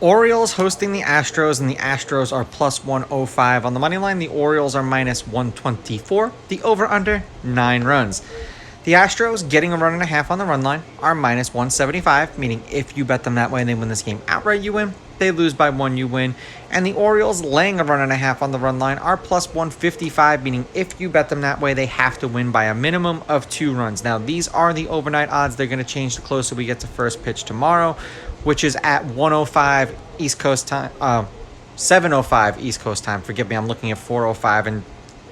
Orioles hosting the Astros, and the Astros are plus 105 on the money line. The Orioles are minus 124. The over-under, 9 runs. The Astros, getting a run and a half on the run line, are minus 175, meaning if you bet them that way and they win this game outright, you win. They lose by 1, you win. And the Orioles, laying a run and a half on the run line, are plus 155, meaning if you bet them that way, they have to win by a minimum of 2 runs. Now, these are the overnight odds. They're going to change the closer we get to first pitch tomorrow, which is at 1:05 East Coast time, 7:05 East Coast time. Forgive me, I'm looking at 4:05 and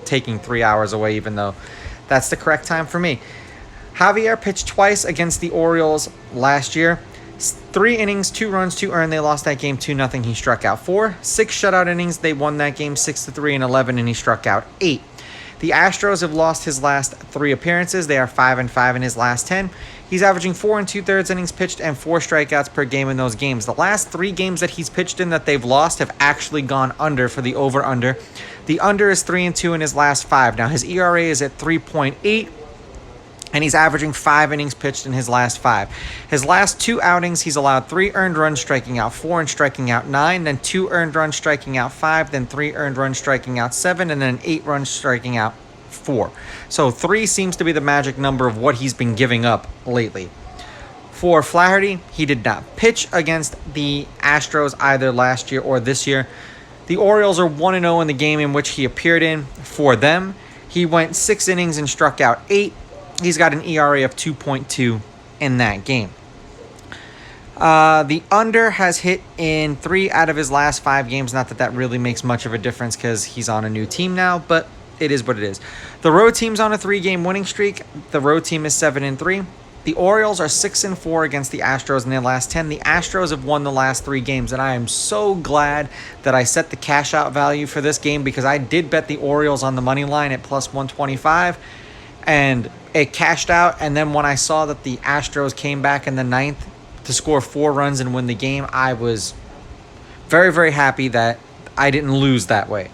taking 3 hours away, even though that's the correct time for me. Javier pitched twice against the Orioles last year. 3 innings, 2 runs, 2 earned. They lost that game 2-0. He struck out 4. 6 shutout innings. They won that game 6-3 and 11, and he struck out 8. The Astros have lost his last 3 appearances. They are 5-5 in his last 10. He's averaging 4 2/3 innings pitched and 4 strikeouts per game in those games. The last 3 games that he's pitched in that they've lost have actually gone under for the over-under. The under is 3-2 in his last 5. Now, his ERA is at 3.8. and he's averaging 5 innings pitched in his last 5. His last 2 outings, he's allowed 3 earned runs, striking out 4 and striking out 9, then 2 earned runs, striking out 5, then 3 earned runs, striking out 7, and then 8 runs, striking out 4. So 3 seems to be the magic number of what he's been giving up lately. For Flaherty, he did not pitch against the Astros either last year or this year. The Orioles are 1-0 in the game in which he appeared in for them. He went 6 innings and struck out 8. He's got an ERA of 2.2 in that game. The under has hit in 3 out of his last 5 games. Not that that really makes much of a difference because he's on a new team now, but it is what it is. The road team's on a 3-game winning streak. The road team is 7-3. The Orioles are 6-4 against the Astros in their last 10. The Astros have won the last 3 games, and I am so glad that I set the cash out value for this game because I did bet the Orioles on the money line at plus 125, and it cashed out. And then when I saw that the Astros came back in the 9th to score 4 runs and win the game, I was very, very happy that I didn't lose that way.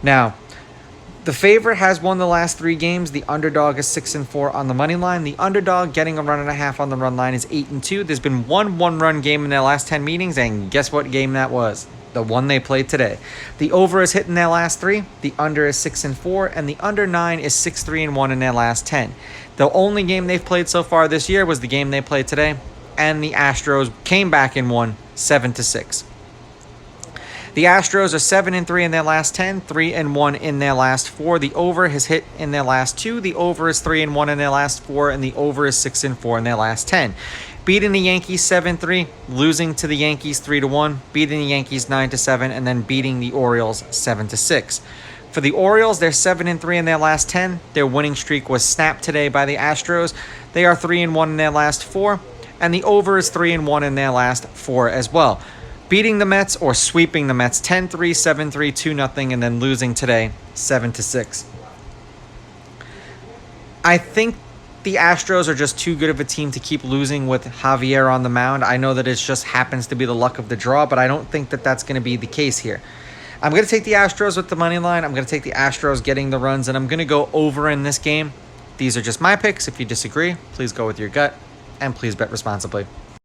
Now, the favorite has won the last 3 games. The underdog is 6-4 on the money line. The underdog, getting a run and a half on the run line, is 8-2. There's been one one-run game in their last 10 meetings, and guess what game that was? The one they played today. The over is hit in their last 3. The under is 6-4, and the under 9 is 6-3-1 in their last 10. The only game they've played so far this year was the game they played today, and the Astros came back and won 7-6. The Astros are 7-3 in their last 10, 3-1 in their last 4. The over has hit in their last 2. The over is 3-1 in their last 4, and the over is 6-4 in their last 10. Beating the Yankees 7-3, losing to the Yankees 3-1, beating the Yankees 9-7, and then beating the Orioles 7-6. For the Orioles, they're 7-3 in their last 10. Their winning streak was snapped today by the Astros. They are 3-1 in their last 4, and the over is 3-1 in their last 4 as well. Beating the Mets or sweeping the Mets 10-3, 7-3, 2-0, and then losing today 7-6. I think the Astros are just too good of a team to keep losing with Javier on the mound. I know that it just happens to be the luck of the draw, but I don't think that that's going to be the case here. I'm going to take the Astros with the money line. I'm going to take the Astros getting the runs, and I'm going to go over in this game. These are just my picks. If you disagree, please go with your gut, and please bet responsibly.